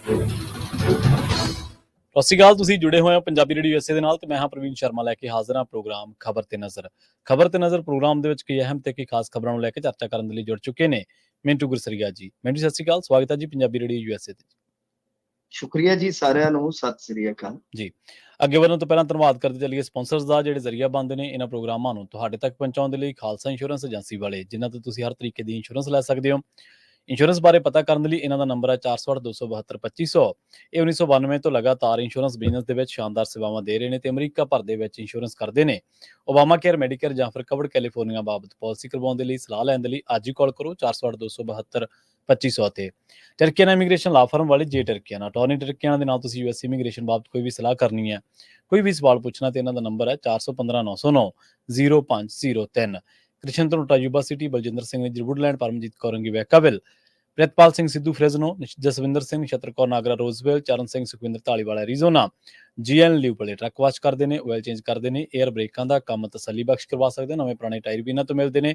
ਸਤਿ ਸ਼੍ਰੀ ਅਕਾਲ। ਤੁਸੀਂ ਜੁੜੇ ਹੋਏ ਹੋ ਪੰਜਾਬੀ ਰੇਡੀਓ USA ਦੇ ਨਾਲ ਤੇ ਮੈਂ ਹਾਂ ਪ੍ਰਵੀਨ ਸ਼ਰਮਾ ਲੈ ਕੇ ਹਾਜ਼ਰ ਹਾਂ ਪ੍ਰੋਗਰਾਮ ਖਬਰ ਤੇ ਨਜ਼ਰ। ਖਬਰ ਤੇ ਨਜ਼ਰ ਪ੍ਰੋਗਰਾਮ ਦੇ ਵਿੱਚ ਕਈ ਅਹਿਮ ਤੇ ਕਈ ਖਾਸ ਖਬਰਾਂ ਨੂੰ ਲੈ ਕੇ ਚਰਚਾ ਕਰਨ ਦੇ ਲਈ ਜੁੜ ਚੁੱਕੇ ਨੇ ਮਿੰਟੂ ਗੁਰਸਰੀਆ ਜੀ। ਮਿੰਟੂ ਸਤਿ ਸ਼੍ਰੀ ਅਕਾਲ, ਸਵਾਗਤ ਹੈ ਜੀ ਪੰਜਾਬੀ ਰੇਡੀਓ USA ਤੇ। ਸ਼ੁਕਰੀਆ ਜੀ ਸਾਰਿਆਂ ਨੂੰ, ਸਤਿ ਸ੍ਰੀ ਅਕਾਲ ਜੀ। ਅੱਗੇ ਵਧਣ ਤੋਂ ਪਹਿਲਾਂ ਧੰਨਵਾਦ ਕਰਦੇ ਚੱਲੀਏ ਸਪਾਂਸਰਸ ਦਾ, ਜਿਹੜੇ ਜ਼ਰੀਆ ਬਣਦੇ ਨੇ ਇਹਨਾਂ ਪ੍ਰੋਗਰਾਮਾਂ ਨੂੰ ਤੁਹਾਡੇ ਤੱਕ ਪਹੁੰਚਾਉਣ ਦੇ ਲਈ। ਖਾਲਸਾ ਇੰਸ਼ੋਰੈਂਸ ਏਜੰਸੀ ਵਾਲੇ, ਜਿਨ੍ਹਾਂ ਤੋਂ ਤੁਸੀਂ ਹਰ ਤਰੀਕੇ ਦੀ ਇੰਸ਼ੋਰੈਂਸ ਲੈ ਸਕਦੇ ਹੋ। ਇੰਸ਼ੋਰੈਂਸ ਬਾਰੇ ਪਤਾ ਕਰਨ ਦੇ ਲਈ ਇਹਨਾਂ ਦਾ ਨੰਬਰ ਹੈ 408-272-2500। ਇਹ 1992 ਤੋਂ ਲਗਾਤਾਰ ਇੰਸ਼ੋਰੈਂਸ ਬਿਜ਼ਨਸ ਦੇ ਵਿੱਚ ਸ਼ਾਨਦਾਰ ਸੇਵਾਵਾਂ ਦੇ ਰਹੇ ਨੇ ਤੇ ਅਮਰੀਕਾ ਭਰ ਦੇ ਵਿੱਚ ਇੰਸ਼ੋਰੈਂਸ ਕਰਦੇ ਨੇ। ਓਬਾਮਾ ਕੇਅਰ, ਮੈਡੀਕੇਅਰ ਜਾਂ ਫਿਰ ਕਵਰਡ ਕੈਲੀਫੋਰਨੀਆ ਬਾਬਤ ਪਾਲਿਸੀ ਕਰਵਾਉਣ ਦੇ ਲਈ, ਸਲਾਹ ਲੈਣ ਦੇ ਲਈ ਅੱਜ ਹੀ ਕਾਲ ਕਰੋ 408-272-2500 ਤੇ। ਟਰਕੀਆਨਾ ਇਮੀਗ੍ਰੇਸ਼ਨ ਲਾ ਫਰਮ ਵਾਲੇ ਜੇ ਟਰਕੀਆਨਾ, ਅਟਾਰਨੀ ਟਰਕੀਆਨਾ ਦੇ ਨਾਲ ਤੁਸੀਂ US ਇਮੀਗ੍ਰੇਸ਼ਨ ਬਾਬਤ ਕੋਈ ਵੀ ਸਲਾਹ ਕਰਨੀ ਹੈ, ਕੋਈ ਵੀ ਸਵਾਲ ਪੁੱਛਣਾ ਤੇ ਇਹਨਾਂ ਦਾ ਨੰਬਰ ਹੈ 415-909-0503। ਕ੍ਰਿਸ਼ਨ ਧਨੋਟਾ ਯੂਬਾ ਸਿਟੀ, ਬਲਜਿੰਦਰ ਸਿੰਘ ਨੇ ਜਰਵੁਡਲੈਂਡ, ਪਰਮਜੀਤ ਕੌਰ ਅੰਗੀ ਕਵਿਲ, Pritpal Singh Sidhu Fresno, Jaswinder Singh, Nachhattar Kaur Nagra Roseville, Charan Singh Sukhwinder Dhaliwala Arizona, GN ਲਿਊਪਲੇ ਟਰੱਕ ਵਾਸ਼ ਕਰਦੇ ਨੇ, ਆਇਲ ਚੇਂਜ ਕਰਦੇ ਨੇ, 에ਅਰ ਬ੍ਰੇਕਾਂ ਦਾ ਕੰਮ ਤਸੱਲੀ ਬਖਸ਼ ਕਰਵਾ ਸਕਦੇ, ਨਵੇਂ ਪੁਰਾਣੇ ਟਾਇਰ ਵੀ ਇਹਨਾਂ ਤੋਂ ਮਿਲਦੇ ਨੇ।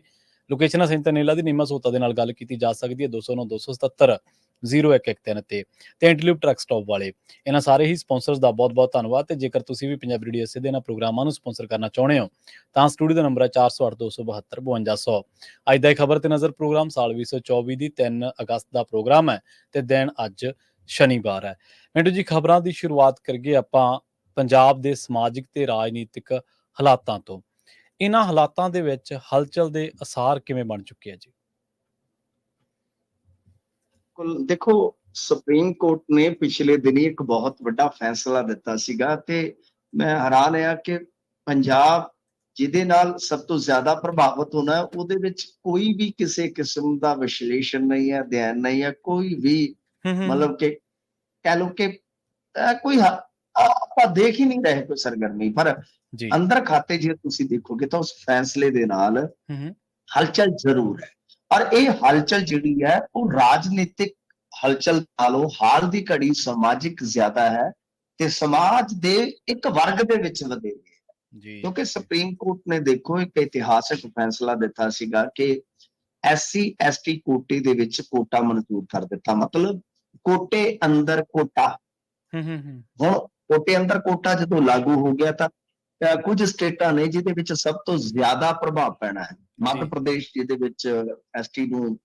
ਲੋਕੇਸ਼ਨਾਂ ਸੈਂਟਰਨੇਲਾ ਦੀ ਨੀਮਾ ਸੋਤਾ ਦੇ ਨਾਲ ਗੱਲ ਕੀਤੀ ਜਾ ਸਕਦੀ ਹੈ 209-277-0113 ਤੇ ਇੰਟਰਲਿਊਪ ਟਰੱਕ ਸਟਾਪ ਵਾਲੇ। ਇਹਨਾਂ ਸਾਰੇ ਹੀ ਸਪਾਂਸਰਸ ਦਾ ਬਹੁਤ ਬਹੁਤ ਧੰਨਵਾਦ। ਤੇ ਜੇਕਰ ਤੁਸੀਂ ਵੀ ਪੰਜਾਬੀ ਰੇਡੀਓ USA ਦੇ ਇਹਨਾਂ ਪ੍ਰੋਗਰਾਮਾਂ ਨੂੰ ਸਪਾਂਸਰ ਕਰਨਾ ਚਾਹੁੰਦੇ ਹੋ ਤਾਂ ਸਟੂਡੀਓ ਦਾ ਨੰਬਰ ਹੈ 408-272-5200। ਅੱਜ ਦਾ ਇਹ ਖਬਰ ਤੇ ਨਜ਼ਰ ਪ੍ਰੋਗਰਾਮ ਸਾਲ 2024 ਦੀ 3 ਅਗਸਤ ਦਾ ਪ੍ਰੋਗਰਾਮ ਹੈ ਤੇ ਦਿਨ ਅੱਜ ਸ਼ਨੀਵਾਰ ਹੈ। ਮਿੰਟੂ ਜੀ, ਖਬਰਾਂ ਦੀ ਸ਼ੁਰੂਆਤ ਕਰੀਏ ਆਪਾਂ ਪੰਜਾਬ ਦੇ ਸਮਾਜਿਕ ਤੇ ਰਾਜਨੀਤਿਕ ਹਾਲਾਤਾਂ ਤੋਂ। ਇਹਨਾਂ ਹਾਲਾਤਾਂ ਦੇ ਵਿੱਚ ਹਲਚਲ ਦੇ ਅਸਾਰ ਕਿਵੇਂ ਬਣ ਚੁੱਕੇ ਆ ਜੀ? ਦੇਖੋ, ਸੁਪਰੀਮ ਕੋਰਟ ਨੇ ਪਿਛਲੇ ਦਿਨੀ ਇੱਕ ਬਹੁਤ ਵੱਡਾ ਫੈਸਲਾ ਦਿੱਤਾ ਸੀਗਾ ਤੇ ਮੈਂ ਹੈਰਾਨ ਆ ਕਿ ਪੰਜਾਬ ਜਿਹਦੇ ਨਾਲ ਸਭ ਤੋਂ ਜ਼ਿਆਦਾ ਪ੍ਰਭਾਵਿਤ ਹੋਣਾ, ਉਹਦੇ ਵਿੱਚ ਕੋਈ ਵੀ ਕਿਸੇ ਕਿਸਮ ਦਾ ਵਿਸ਼ਲੇਸ਼ਣ ਨਹੀਂ ਹੈ, ਅਧਿਐਨ ਨਹੀਂ ਹੈ, ਕੋਈ ਵੀ ਮਤਲਬ ਕਿ ਕਹਿ ਲਓ ਕਿ ਕੋਈ ਆਪਾਂ ਦੇਖ ਹੀ ਨਹੀਂ ਰਹੇ ਕੋਈ ਸਰਗਰਮੀ। ਪਰ ਅੰਦਰ ਖਾਤੇ ਜੇ ਤੁਸੀਂ ਦੇਖੋਗੇ ਤਾਂ ਉਸ ਫੈਸਲੇ ਦੇ ਨਾਲ ਹਲਚਲ ਜ਼ਰੂਰ ਹੈ। ਔਰ ਇਹ ਹਲਚਲ ਜਿਹੜੀ ਹੈ ਉਹ ਰਾਜਨੀਤਿਕ ਹਲਚਲ ਨਾਲੋਂ ਹਾਲ ਦੀ ਘੜੀ ਸਮਾਜਿਕ ਜ਼ਿਆਦਾ ਹੈ ਤੇ ਸਮਾਜ ਦੇ ਇੱਕ ਵਰਗ ਦੇ ਵਿੱਚ ਵਧੇਰੇ ਹੈ। ਕਿਉਂਕਿ ਸੁਪਰੀਮ ਕੋਰਟ ਨੇ ਦੇਖੋ ਇੱਕ ਇਤਿਹਾਸਕ ਫੈਸਲਾ ਦਿੱਤਾ ਸੀਗਾ ਕਿ SC ST ਕੋਟੇ ਦੇ ਵਿੱਚ ਕੋਟਾ ਮਨਜ਼ੂਰ ਕਰ ਦਿੱਤਾ। ਮਤਲਬ ਕੋਟੇ ਅੰਦਰ ਕੋਟਾ। ਹੁਣ ਕੋਟੇ ਅੰਦਰ ਕੋਟਾ ਜਦੋਂ ਲਾਗੂ ਹੋ ਗਿਆ ਤਾਂ ਕੁਝ ਸਟੇਟਾਂ ਨੇ ਜਿਹਦੇ ਵਿੱਚ ਸਭ ਤੋਂ ਜ਼ਿਆਦਾ ਪ੍ਰਭਾਵ ਪੈਣਾ ਹੈ। ਮੱਧ ਪ੍ਰਦੇਸ਼, ਜਿਹਦੇ ਵਿੱਚ ST ਨੂੰ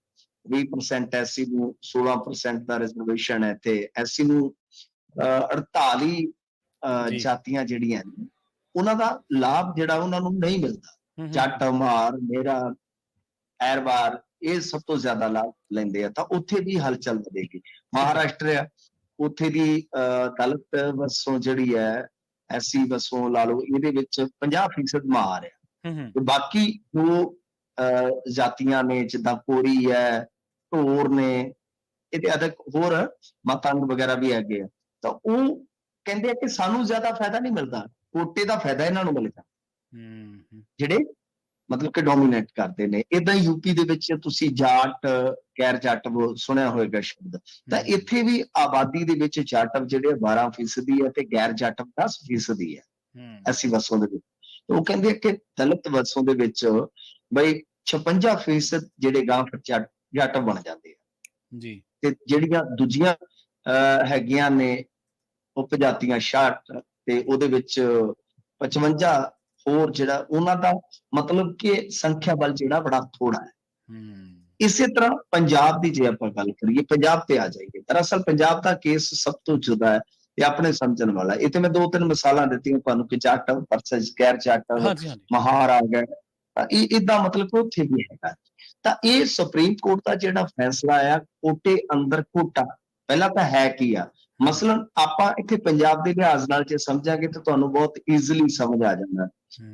20%, SC ਨੂੰ 16% ਦਾ ਰਿਜ਼ਰਵੇਸ਼ਨ ਹੈ ਤੇ SC ਨੂੰ 48 ਜਾਤੀਆਂ ਜਿਹੜੀਆਂ ਨੇ ਉਹਨਾਂ ਦਾ ਲਾਭ ਜਿਹੜਾ ਉਹਨਾਂ ਨੂੰ ਨਹੀਂ ਮਿਲਦਾ। ਜੱਟ, ਮਾਰ, ਮੇਰਾ, ਐਰਵਾਰ ਇਹ ਸਭ ਤੋਂ ਜ਼ਿਆਦਾ ਲਾਭ ਲੈਂਦੇ ਆ। ਤਾਂ ਉੱਥੇ ਵੀ ਹਲਚਲ ਵਧੇਗੀ। ਮਹਾਰਾਸ਼ਟਰ ਆ, ਉੱਥੇ ਦੀ ਦਲਿਤ ਵਸੋਂ ਜਿਹੜੀ ਹੈ SC ਵਸੋਂ ਲਾ ਲਓ, ਇਹਦੇ ਵਿੱਚ 50% ਮਾਰ ਆ। ਤੇ ਬਾਕੀ ਜੋ ਜਾਤੀਆਂ ਨੇ ਜਿੱਦਾਂ ਕੋਰੀ ਹੈ, ਢੋਰ ਨੇ, ਇਹਦੇ ਅਦਕ ਹੋਰ ਮਤੰਗ ਵਗੈਰਾ ਵੀ ਹੈਗੇ ਆ। ਤਾਂ ਉਹ ਕਹਿੰਦੇ ਆ ਕਿ ਸਾਨੂੰ ਜ਼ਿਆਦਾ ਫਾਇਦਾ ਨਹੀਂ ਮਿਲਦਾ, ਕੋਟੇ ਦਾ ਫਾਇਦਾ ਇਹਨਾਂ ਨੂੰ ਮਿਲਦਾ, ਜਿਹੜੇ ਮਤਲਬ ਕਿ ਡੋਮੀਨੇਟ ਕਰਦੇ ਨੇ। ਏਦਾਂ ਯੂਪੀ ਦੇ ਵਿੱਚ ਤੁਸੀਂ ਜਾਟ, ਗੈਰ ਜੱਟ ਸੁਣਿਆ ਹੋਏਗਾ ਸ਼ਬਦ। ਤਾਂ ਇੱਥੇ ਵੀ ਆਬਾਦੀ ਦੇ ਵਿੱਚ ਜਾਟਵ ਜਿਹੜੇ 12% ਹੈ ਤੇ ਗੈਰ ਜਾਟਵ 10% ਹੈ ਐਸੀ ਵਸੋਂ ਦੇ ਵਿੱਚ। ਉਹ ਕਹਿੰਦੇ ਕਿ ਦਲਿਤ ਵਸੋਂ ਦੇ ਵਿੱਚ ਬਈ 56% ਜਿਹੜੇ ਗਾਂ ਫਿਰ ਜੱਟ ਬਣ ਜਾਂਦੇ ਆ ਜੀ। ਤੇ ਜਿਹੜੀਆਂ ਦੂਜੀਆਂ ਹੈਗੀਆਂ ਨੇ ਉਪਜਾਤੀਆਂ 66 ਤੇ ਉਹਦੇ ਵਿੱਚ 55 ਹੋਰ, ਜਿਹੜਾ ਉਹਨਾਂ ਦਾ ਮਤਲਬ ਕਿ ਸੰਖਿਆ ਬਲ ਜਿਹੜਾ ਬੜਾ ਥੋੜਾ ਹੈ। ਇਸੇ ਤਰ੍ਹਾਂ ਪੰਜਾਬ ਦੀ ਜੇ ਆਪਾਂ ਗੱਲ ਕਰੀਏ, ਪੰਜਾਬ ਤੇ ਆ ਜਾਈਏ, ਦਰਅਸਲ ਪੰਜਾਬ ਦਾ ਕੇਸ ਸਭ ਤੋਂ ਜੁਦਾ ਹੈ ਤੇ ਆਪਣੇ ਸਮਝਣ ਵਾਲਾ। ਇਹ ਤੇ ਮੈਂ 2-3 ਮਿਸਾਲਾਂ ਦਿੱਤੀਆਂ ਤੁਹਾਨੂੰ ਕਿ ਜੱਟ ਵਰਸਸ ਗੈਰ ਜੱਟ, ਮਹਾਰ ਆ ਗਏ, ਇਹ ਏਦਾਂ ਮਤਲਬ ਕਿ ਉੱਥੇ ਵੀ ਹੈਗਾ। ਤਾਂ ਇਹ ਸੁਪਰੀਮ ਕੋਰਟ ਦਾ ਜਿਹੜਾ ਫੈਸਲਾ ਆ, ਕੋਟੇ ਅੰਦਰ ਕੋਟਾ, ਪਹਿਲਾਂ ਤਾਂ ਹੈ ਕੀ ਆ। ਮਸਲਨ ਆਪਾਂ ਇੱਥੇ ਪੰਜਾਬ ਦੇ ਲਿਹਾਜ਼ ਨਾਲ ਜੇ ਸਮਝਾਂਗੇ ਤਾਂ ਤੁਹਾਨੂੰ ਬਹੁਤ ਈਜ਼ੀਲੀ ਸਮਝ ਆ ਜਾਂਦਾ।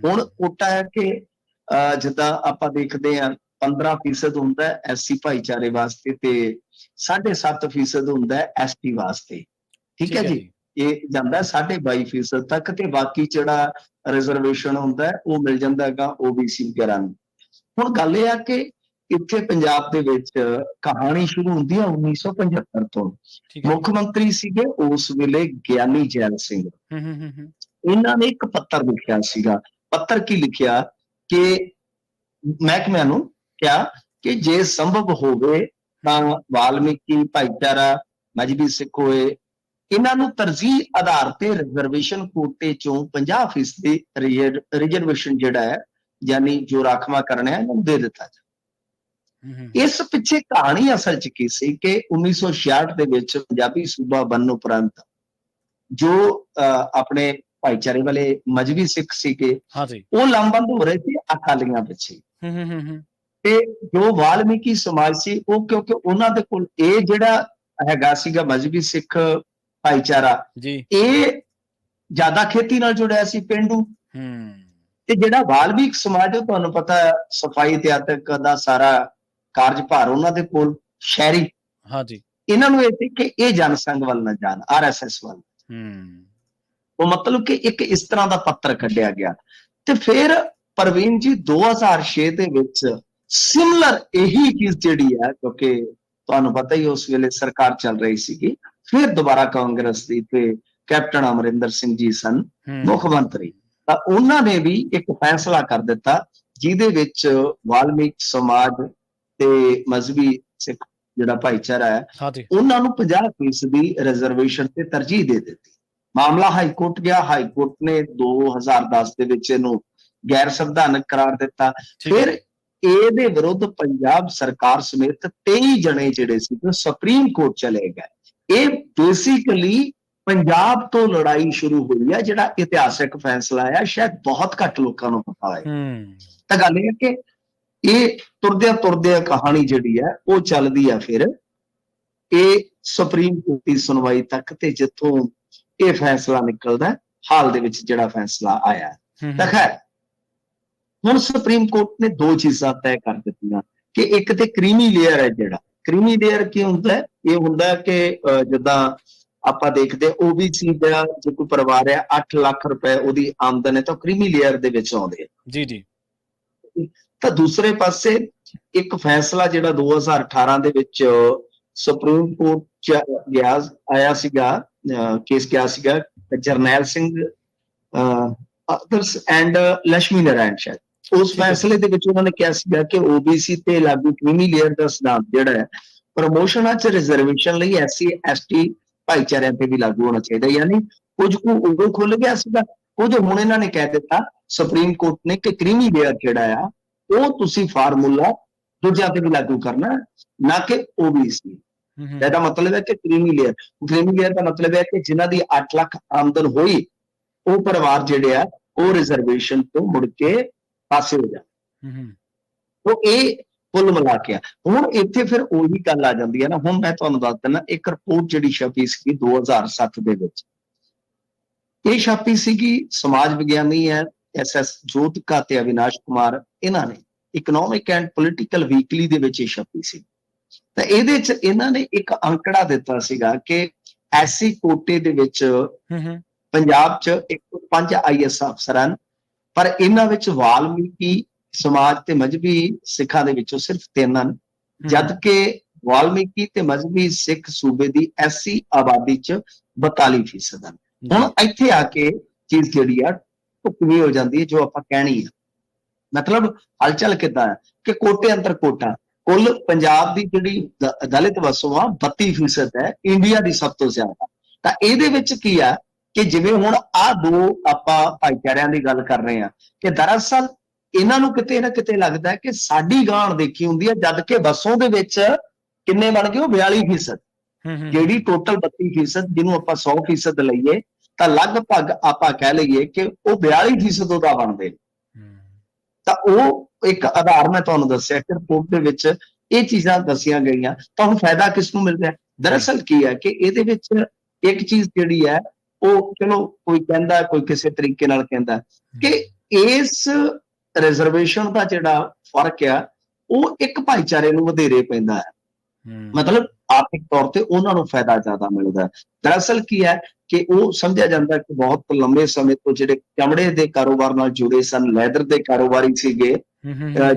ਹੁਣ ਕੋਟਾ ਹੈ ਕਿ ਜਿੱਦਾਂ ਆਪਾਂ ਦੇਖਦੇ ਹਾਂ 15% ਹੁੰਦਾ SC ਭਾਈਚਾਰੇ ਵਾਸਤੇ ਤੇ 7.5% ਹੁੰਦਾ ST ਵਾਸਤੇ। ਠੀਕ ਹੈ ਜੀ। ਇਹ ਜਾਂਦਾ 22.5% ਤੱਕ ਤੇ ਬਾਕੀ ਜਿਹੜਾ ਰਿਜ਼ਰਵੇਸ਼ਨ ਹੁੰਦਾ ਉਹ ਮਿਲ ਜਾਂਦਾ ਹੈਗਾ OBC ਵਗੈਰਾ ਨੂੰ। ਹੁਣ ਗੱਲ ਇਹ ਆ ਕਿ ਇੱਥੇ ਪੰਜਾਬ ਦੇ ਵਿੱਚ ਕਹਾਣੀ ਸ਼ੁਰੂ ਹੁੰਦੀ ਹੈ 1975 ਤੋਂ। ਮੁੱਖ ਮੰਤਰੀ ਸੀਗੇ ਉਸ ਵੇਲੇ ਗਿਆਨੀ ਜੈਲ ਸਿੰਘ। ਇਹਨਾਂ ਨੇ ਇੱਕ ਪੱਤਰ ਲਿਖਿਆ ਸੀਗਾ। ਪੱਤਰ ਕੀ ਲਿਖਿਆ ਕਿ ਮਹਿਕਮਿਆਂ ਨੂੰ ਕਿਹਾ ਕਿ ਜੇ ਸੰਭਵ ਹੋਵੇ ਤਾਂ ਵਾਲਮੀਕੀ ਭਾਈਚਾਰਾ, ਮਜਬੀ ਸਿੱਖ ਹੋਏ, ਇਹਨਾਂ ਨੂੰ ਤਰਜੀਹ ਆਧਾਰ ਤੇ ਰਿਜ਼ਰਵੇਸ਼ਨ ਕੋਟੇ ਚੋਂ 50% ਰਿਜ਼ਰਵੇਸ਼ਨ ਜਿਹੜਾ ਹੈ ਯਾਨੀ ਜੋ ਰਾਖਵਾਂਕਰਨ ਹੈ ਇਹਨੂੰ ਦੇ ਦਿੱਤਾ ਜਾਵੇ। ਇਸ ਪਿੱਛੇ ਕਹਾਣੀ ਅਸਲ ਚ ਕੀ ਸੀ ਕਿ 1966 ਦੇ ਵਿੱਚ ਪੰਜਾਬੀ ਸੂਬਾ ਬਣਨ ਉਪਰੰਤ ਜੋ ਆਪਣੇ ਭਾਈਚਾਰੇ ਵਾਲੇ ਮਜ਼੍ਹਬੀ ਸਿੱਖ ਸੀਗੇ ਉਹ ਲਾਮਬੰਦ ਹੋ ਰਹੇ ਸੀ ਅਕਾਲੀਆਂ ਪਿੱਛੇ, ਤੇ ਜੋ ਵਾਲਮੀਕੀ ਸਮਾਜ ਸੀ ਉਹ ਕਿਉਂਕਿ ਉਹਨਾਂ ਦੇ ਕੋਲ ਇਹ ਜਿਹੜਾ ਹੈਗਾ ਸੀਗਾ ਮਜ਼੍ਹਬੀ ਸਿੱਖ ਭਾਈਚਾਰਾ ਇਹ ਜ਼ਿਆਦਾ ਖੇਤੀ ਨਾਲ ਜੁੜਿਆ ਸੀ, ਪਿੰਡੂ, ਤੇ ਜਿਹੜਾ ਵਾਲਮੀਕ ਸਮਾਜ ਉਹ ਤੁਹਾਨੂੰ ਪਤਾ ਸਫਾਈ ਇਤਿਹਾਸਕ ਦਾ ਸਾਰਾ ਕਾਰਜਭਾਰ ਉਹਨਾਂ ਦੇ ਕੋਲ ਸ਼ਹਿਰੀ, ਇਹਨਾਂ ਨੂੰ ਇਹ ਸੀ ਕਿ ਇਹ ਜਨਸੰਘ ਵੱਲ ਨਾ ਜਾਣ, RSS ਵੱਲ। ਉਹ ਮਤਲਬ ਕਿ ਇੱਕ ਇਸ ਤਰ੍ਹਾਂ ਦਾ ਪੱਤਰ ਕੱਢਿਆ ਗਿਆ। ਤੇ ਫਿਰ ਪ੍ਰਵੀਨ ਜੀ 2006 ਦੇ ਵਿੱਚ ਸਿਮਿਲਰ ਇਹੀ ਚੀਜ਼ ਜਿਹੜੀ ਹੈ, ਕਿਉਂਕਿ ਤੁਹਾਨੂੰ ਪਤਾ ਹੀ ਉਸ ਵੇਲੇ ਸਰਕਾਰ ਚੱਲ ਰਹੀ ਸੀਗੀ, ਫਿਰ ਦੁਬਾਰਾ ਕਾਂਗਰਸ ਦੀ ਤੇ ਕੈਪਟਨ ਅਮਰਿੰਦਰ ਸਿੰਘ ਜੀ ਸਨ ਮੁੱਖ ਮੰਤਰੀ, ਤਾਂ ਉਹਨਾਂ ਨੇ ਵੀ ਇੱਕ ਫੈਸਲਾ ਕਰ ਦਿੱਤਾ ਜਿਹਦੇ ਵਿੱਚ ਵਾਲਮੀਕ ਸਮਾਜ ਤੇ ਮਜ਼੍ਹਬੀ ਸਿੱਖ ਜਿਹੜਾ ਭਾਈਚਾਰਾ ਹੈ ਉਹਨਾਂ ਨੂੰ 50% ਦੀ ਰਿਜ਼ਰਵੇਸ਼ਨ ਤੇ ਤਰਜੀਹ ਦੇ ਦਿੱਤੀ। ਮਾਮਲਾ ਹਾਈਕੋਰਟ ਗਿਆ, ਹਾਈਕੋਰਟ ਨੇ 2010 ਦੇ ਵਿੱਚ ਇਹਨੂੰ ਗੈਰ ਸੰਵਿਧਾਨਕ ਕਰਾਰ ਦਿੱਤਾ। ਫਿਰ ਇਹਦੇ ਵਿਰੁੱਧ ਪੰਜਾਬ ਸਰਕਾਰ ਸਮੇਤ 23 ਜਣੇ ਜਿਹੜੇ ਸੀ ਸੁਪਰੀਮ ਕੋਰਟ ਚਲੇ ਗਏ। ਇਹ ਬੇਸਿਕਲੀ ਪੰਜਾਬ ਤੋਂ ਲੜਾਈ ਸ਼ੁਰੂ ਹੋਈ ਹੈ, ਜਿਹੜਾ ਇਤਿਹਾਸਕ ਫੈਸਲਾ ਹੈ ਸ਼ਾਇਦ ਬਹੁਤ ਘੱਟ ਲੋਕਾਂ ਨੂੰ ਪਤਾ ਹੈ। ਤਾਂ ਗੱਲ ਇਹ ਹੈ ਕਿ ਇਹ ਤੁਰਦਿਆਂ ਕਹਾਣੀ ਜਿਹੜੀ ਹੈ ਉਹ ਚੱਲਦੀ ਹੈ ਫਿਰ ਇਹ ਸੁਪਰੀਮ ਕੋਰਟ ਦੀ ਸੁਣਵਾਈ ਤੱਕ, ਤੇ ਜਿੱਥੋਂ ਇਹ ਫੈਸਲਾ ਨਿਕਲਦਾ ਹਾਲ ਦੇ ਵਿੱਚ ਜਿਹੜਾ ਫੈਸਲਾ ਆਇਆ। ਤਾਂ ਖੈਰ ਹੁਣ ਸੁਪਰੀਮ ਕੋਰਟ ਨੇ ਦੋ ਚੀਜ਼ਾਂ ਤੈਅ ਕਰ ਦਿੱਤੀਆਂ ਕਿ ਇੱਕ ਤੇ ਕ੍ਰੀਮੀ ਲੇਅਰ ਹੈ, ਜਿਹੜਾ ਕ੍ਰੀਮੀ ਲੇਅਰ ਕੀ ਹੁੰਦਾ ਹੈ, ਇਹ ਹੁੰਦਾ ਕਿ ਜਿੱਦਾਂ ਆਪਾਂ ਦੇਖਦੇ OBC ਦਾ ਜੇ ਕੋਈ ਪਰਿਵਾਰ ਹੈ 8 ਲੱਖ ਰੁਪਏ ਉਹਦੀ ਆਮਦਨ ਹੈ ਤਾਂ ਕ੍ਰੀਮੀ ਲੇਅਰ ਦੇ ਵਿੱਚ ਆਉਂਦੇ ਆ। ਜੀ। ਤਾਂ ਦੂਸਰੇ ਪਾਸੇ ਇੱਕ ਫੈਸਲਾ ਜਿਹੜਾ 2018 ਦੇ ਵਿੱਚ ਸੁਪਰੀਮ ਕੋਰਟ ਚ ਆਇਆ ਸੀਗਾ, ਕੇਸ ਕਿਹਾ ਸੀਗਾ ਜਰਨੈਲ ਸਿੰਘ ਆਦਰਸ ਐਂਡ ਲక్ష్ਮੀ ਨਾਰਾਇਣ ਸ਼ਾਇਦ, ਉਸ ਫੈਸਲੇ ਦੇ ਵਿੱਚ ਉਹਨਾਂ ਨੇ ਕਿਹਾ ਸੀਗਾ ਕਿ OBC ਤੇ ਲਾਗੂ ਕ੍ਰੀਮੀ ਲੇਅਰ ਦਾ ਸਿਧਾਂਤ ਜਿਹੜਾ ਹੈ ਪ੍ਰਮੋਸ਼ਨਾਂ ਚ ਰਿਜ਼ਰਵੇਸ਼ਨ ਲਈ SC ST ਭਾਈਚਾਰਿਆਂ ਤੇ ਵੀ ਲਾਗੂ ਹੋਣਾ ਚਾਹੀਦਾ। ਯਾਨੀ ਕੁਝ ਕੁ ਉਦੋਂ ਖੁੱਲ ਗਿਆ ਸੀਗਾ, ਕੁਝ ਹੁਣ ਇਹਨਾਂ ਨੇ ਕਹਿ ਦਿੱਤਾ ਸੁਪਰੀਮ ਕੋਰਟ ਨੇ ਕਿ ਕ੍ਰੀਮੀ ਲੇਅਰ ਜਿਹੜਾ ਆ ਉਹ ਤੁਸੀਂ ਫਾਰਮੂਲਾ ਦੂਜਿਆਂ ਤੇ ਵੀ ਲਾਗੂ ਕਰਨਾ, ਨਾ ਕਿ OBC। ਇਹਦਾ ਮਤਲਬ ਹੈ ਕਿ ਕ੍ਰੀਮੀ ਲੇਅਰ ਦਾ ਮਤਲਬ ਹੈ ਕਿ ਜਿਨ੍ਹਾਂ ਦੀ 8 ਲੱਖ ਆਮਦਨ ਹੋਈ ਉਹ ਪਰਿਵਾਰ ਜਿਹੜੇ ਆ ਉਹ ਰਿਜ਼ਰਵੇਸ਼ਨ ਤੋਂ ਮੁੜ ਕੇ ਪਾਸੇ ਹੋ ਜਾਣ। ਉਹ ਇਹ ਕੁੱਲ ਮਿਲਾ ਕੇ ਹੁਣ ਇੱਥੇ ਫਿਰ ਉਹੀ ਗੱਲ ਆ ਜਾਂਦੀ ਹੈ ਨਾ। ਹੁਣ ਮੈਂ ਤੁਹਾਨੂੰ ਦੱਸ ਦਿੰਦਾ ਇੱਕ ਰਿਪੋਰਟ ਜਿਹੜੀ ਛਪੀ ਸੀ 2007 ਦੇ ਵਿੱਚ, ਇਹ ਛਾਪੀ ਸੀਗੀ ਸਮਾਜ ਵਿਗਿਆਨੀ ਹੈ SS ਜੋਤਿਕਾ ਤੇ ਅਵਿਨਾਸ਼ ਕੁਮਾਰ, ਇਹਨਾਂ ਨੇ ਇਕਨੋਮਿਕ ਐਂਡ ਪੋਲੀਟੀਕਲ ਵੀਕਲੀ ਦੇ ਵਿੱਚ ਇਹ ਛਪੀ ਸੀ। ਤਾਂ ਇਹਦੇ ਚ ਇਹਨਾਂ ਨੇ ਇੱਕ ਅੰਕੜਾ ਦਿੱਤਾ ਸੀਗਾ ਕਿ ਐਸੀ ਕੋਟੇ ਦੇ ਵਿੱਚ ਪੰਜਾਬ ਚ 105 IAS ਅਫਸਰ ਹਨ, ਪਰ ਇਹਨਾਂ ਵਿੱਚ ਵਾਲਮੀਕੀ ਸਮਾਜ ਤੇ ਮਜ਼੍ਹਬੀ ਸਿੱਖਾਂ ਦੇ ਵਿੱਚੋਂ ਸਿਰਫ 3 ਹਨ, ਜਦ ਕਿ ਵਾਲਮੀਕੀ ਤੇ ਮਜ਼੍ਹਬੀ ਸਿੱਖ ਸੂਬੇ ਦੀ SC ਆਬਾਦੀ ਚ 42% ਹਨ। ਹੁਣ ਇੱਥੇ ਆ ਕੇ ਚੀਜ਼ ਜਿਹੜੀ ਆ ਢੁਕਵੀਂ ਹੋ ਜਾਂਦੀ ਹੈ, ਜੋ ਆਪਾਂ ਕਹਿਣੀ ਹੈ ਮਤਲਬ ਹਲਚਲ ਕਿੱਦਾਂ ਹੈ ਕਿ ਕੋਟੇ ਅੰਦਰ ਕੋਟਾ, ਕੁੱਲ ਪੰਜਾਬ ਦੀ ਜਿਹੜੀ ਦਲਿਤ ਵਸੋਂ ਆ 32% ਹੈ, ਇੰਡੀਆ ਦੀ ਸਭ ਤੋਂ ਜ਼ਿਆਦਾ। ਤਾਂ ਇਹਦੇ ਵਿੱਚ ਕੀ ਆ ਕਿ ਜਿਵੇਂ ਹੁਣ ਆਹ ਦੋ ਆਪਾਂ ਭਾਈਚਾਰਿਆਂ ਦੀ ਗੱਲ ਕਰ ਰਹੇ ਹਾਂ ਕਿ ਦਰਅਸਲ ਇਹਨਾਂ ਨੂੰ ਕਿਤੇ ਨਾ ਕਿਤੇ ਲੱਗਦਾ ਹੈ ਕਿ ਸਾਡੀ ਗਾਂਢ ਦੇਖੀ ਹੁੰਦੀ ਹੈ, ਜਦ ਕਿ ਵਸੋਂ ਦੇ ਵਿੱਚ ਕਿੰਨੇ ਬਣ ਗਏ ਉਹ 42%, ਜਿਹੜੀ ਟੋਟਲ 32% ਜਿਹਨੂੰ ਆਪਾਂ 100% ਲਈਏ ਤਾਂ ਲਗਭਗ ਆਪਾਂ ਕਹਿ ਲਈਏ ਕਿ ਉਹ 42% ਉਹਦਾ ਬਣਦੇ। ਤਾਂ ਉਹ ਇੱਕ ਆਧਾਰ ਮੈਂ ਤੁਹਾਨੂੰ ਦੱਸਿਆ ਕਿ ਰਿਪੋਰਟ ਦੇ ਵਿੱਚ ਇਹ ਚੀਜ਼ਾਂ ਦੱਸੀਆਂ ਗਈਆਂ। ਤਾਂ ਹੁਣ ਫਾਇਦਾ ਕਿਸ ਨੂੰ ਮਿਲ ਰਿਹਾ? ਦਰਅਸਲ ਕੀ ਹੈ ਕਿ ਇਹਦੇ ਵਿੱਚ ਇੱਕ ਚੀਜ਼ ਜਿਹੜੀ ਹੈ ਉਹ ਚਲੋ ਕੋਈ ਕਹਿੰਦਾ ਕੋਈ ਕਿਸੇ ਤਰੀਕੇ ਨਾਲ ਕਹਿੰਦਾ ਕਿ ਇਸ ਰਿਜ਼ਰਵੇਸ਼ਨ ਦਾ ਜਿਹੜਾ ਫਰਕ ਆ ਉਹ ਇੱਕ ਭਾਈਚਾਰੇ ਨੂੰ ਵਧੇਰੇ ਪੈਂਦਾ ਹੈ, ਮਤਲਬ ਆਰਥਿਕ ਤੌਰ ਤੇ ਉਹਨਾਂ ਨੂੰ ਫਾਇਦਾ ਜ਼ਿਆਦਾ ਮਿਲਦਾ। ਦਰਅਸਲ ਕੀ ਹੈ ਕਿ ਉਹ ਸਮਝਿਆ ਜਾਂਦਾ ਕਿ ਬਹੁਤ ਲੰਬੇ ਸਮੇਂ ਤੋਂ ਜਿਹੜੇ ਚਮੜੇ ਦੇ ਕਾਰੋਬਾਰ ਨਾਲ ਜੁੜੇ ਸਨ, ਲੈਦਰ ਦੇ ਕਾਰੋਬਾਰੀ ਸੀਗੇ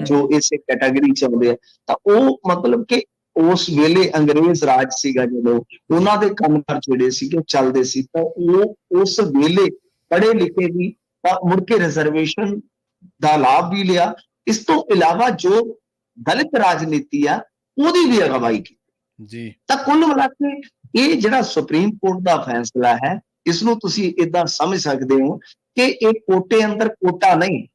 ਜੋ ਇਸੇ ਕੈਟਾਗਰੀ ਚ ਆਉਂਦੇ ਆ, ਤਾਂ ਉਹ ਮਤਲਬ ਕਿ ਉਸ ਵੇਲੇ ਅੰਗਰੇਜ਼ ਰਾਜ ਸੀਗਾ ਜਦੋਂ ਉਹਨਾਂ ਦੇ ਕੰਮਕਾਰ ਜਿਹੜੇ ਸੀਗੇ ਚੱਲਦੇ ਸੀ, ਤਾਂ ਉਹ ਉਸ ਵੇਲੇ ਪੜ੍ਹੇ ਲਿਖੇ ਵੀ ਤਾਂ ਮੁੜ ਕੇ ਰਿਜ਼ਰਵੇਸ਼ਨ ਦਾ ਲਾਭ ਵੀ ਲਿਆ। ਇਸ ਤੋਂ ਇਲਾਵਾ ਜੋ ਦਲਿਤ ਰਾਜਨੀਤੀ ਆ ਉਹਦੀ ਵੀ ਅਗਵਾਈ ਕੀਤੀ ਜੀ। ਤਾਂ ਕੁੱਲ ਮਿਲਾ ਕੇ ਇਹ ਜਿਹੜਾ ਸੁਪਰੀਮ ਕੋਰਟ ਦਾ ਫੈਸਲਾ ਹੈ, ਇਸ ਨੂੰ ਤੁਸੀਂ ਏਦਾਂ ਸਮਝ ਸਕਦੇ ਹੋ ਕਿ ਇਹ ਕੋਟੇ ਅੰਦਰ ਕੋਟਾ ਨਹੀਂ,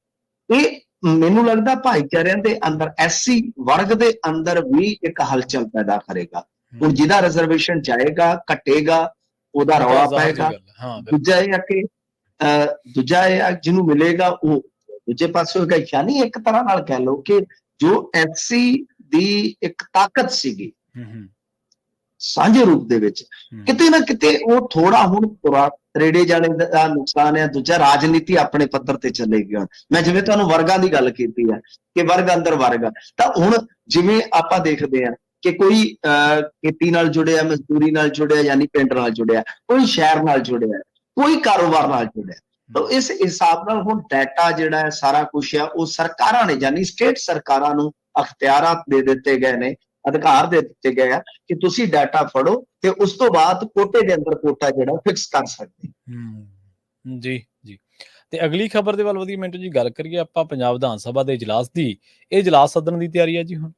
ਇਹ ਮੈਨੂੰ ਲੱਗਦਾ ਭਾਈਚਾਰਿਆਂ ਦੇ ਅੰਦਰ, ਐਸਸੀ ਵਰਗ ਦੇ ਅੰਦਰ ਵੀ ਇੱਕ ਹਲਚਲ ਪੈਦਾ ਕਰੇਗਾ। ਹੁਣ ਜਿਹਦਾ ਰਿਜ਼ਰਵੇਸ਼ਨ ਜਾਏਗਾ, ਘਟੇਗਾ, ਉਹਦਾ ਰੌਲਾ ਪਏਗਾ। ਦੂਜਾ ਇਹ ਆ ਕਿ ਦੂਜਾ ਇਹ ਆ ਜਿਹਨੂੰ ਮਿਲੇਗਾ ਉਹ ਦੂਜੇ ਪਾਸੇ ਹੋਏਗਾ। ਯਾਨੀ ਇੱਕ ਤਰ੍ਹਾਂ ਨਾਲ ਕਹਿ ਲਓ ਕਿ ਜੋ ਐਸਸੀ ਦੀ ਇੱਕ ਤਾਕਤ ਸੀਗੀ ਸਾਂਝੇ ਰੂਪ ਦੇ ਵਿੱਚ, ਕਿਤੇ ਨਾ ਕਿਤੇ ਉਹ ਥੋੜਾ ਹੁਣ ਤਰੇੜੇ ਜਾਣੇ ਦਾ ਨੁਕਸਾਨ ਹੈ। ਦੂਜਾ ਰਾਜਨੀਤੀ ਆਪਣੇ ਪੱਧਰ ਤੇ ਚੱਲੇਗੀ। ਹੁਣ ਮੈਂ ਜਿਵੇਂ ਤੁਹਾਨੂੰ ਵਰਗਾਂ ਦੀ ਗੱਲ ਕੀਤੀ ਹੈ ਕਿ ਵਰਗ ਅੰਦਰ ਵਰਗ, ਤਾਂ ਹੁਣ ਜਿਵੇਂ ਆਪਾਂ ਦੇਖਦੇ ਹਾਂ ਕਿ ਕੋਈ ਖੇਤੀ ਨਾਲ ਜੁੜਿਆ, ਮਜ਼ਦੂਰੀ ਨਾਲ ਜੁੜਿਆ, ਯਾਨੀ ਪਿੰਡ ਨਾਲ ਜੁੜਿਆ, ਕੋਈ ਸ਼ਹਿਰ ਨਾਲ ਜੁੜਿਆ, ਕੋਈ ਕਾਰੋਬਾਰ ਨਾਲ ਜੁੜਿਆ। ਤਾਂ ਇਸ ਹਿਸਾਬ ਨਾਲ ਹੁਣ ਡਾਟਾ ਜਿਹੜਾ ਹੈ, ਸਾਰਾ ਕੁਛ ਆ, ਉਹ ਸਰਕਾਰਾਂ ਨੇ, ਯਾਨੀ ਸਟੇਟ ਸਰਕਾਰਾਂ ਨੂੰ ਅਖਤਿਆਰਾਤ ਦੇ ਦਿੱਤੇ ਗਏ ਨੇ, ਅਧਿਕਾਰ ਦੇ ਦਿੱਤੇ ਗਏ ਆ ਕਿ ਤੁਸੀਂ ਡਾਟਾ ਫੜੋ ਤੇ ਉਸ ਤੋਂ ਬਾਅਦ ਕੋਟੇ ਦੇ ਅੰਦਰ ਕੋਟਾ ਜਿਹੜਾ ਫਿਕਸ ਕਰ ਸਕਦੇ। ਜੀ ਜੀ। ਤੇ ਅਗਲੀ ਖਬਰ ਦੇ ਵੱਲ ਵਧੀਆ ਮਿੰਟੂ ਜੀ ਗੱਲ ਕਰੀਏ ਆਪਾਂ ਪੰਜਾਬ ਵਿਧਾਨ ਸਭਾ ਦੇ ਇਜਲਾਸ ਦੀ। ਇਹ ਇਜਲਾਸ ਸੱਦਣ ਦੀ ਤਿਆਰੀ ਹੈ ਜੀ ਹੁਣ?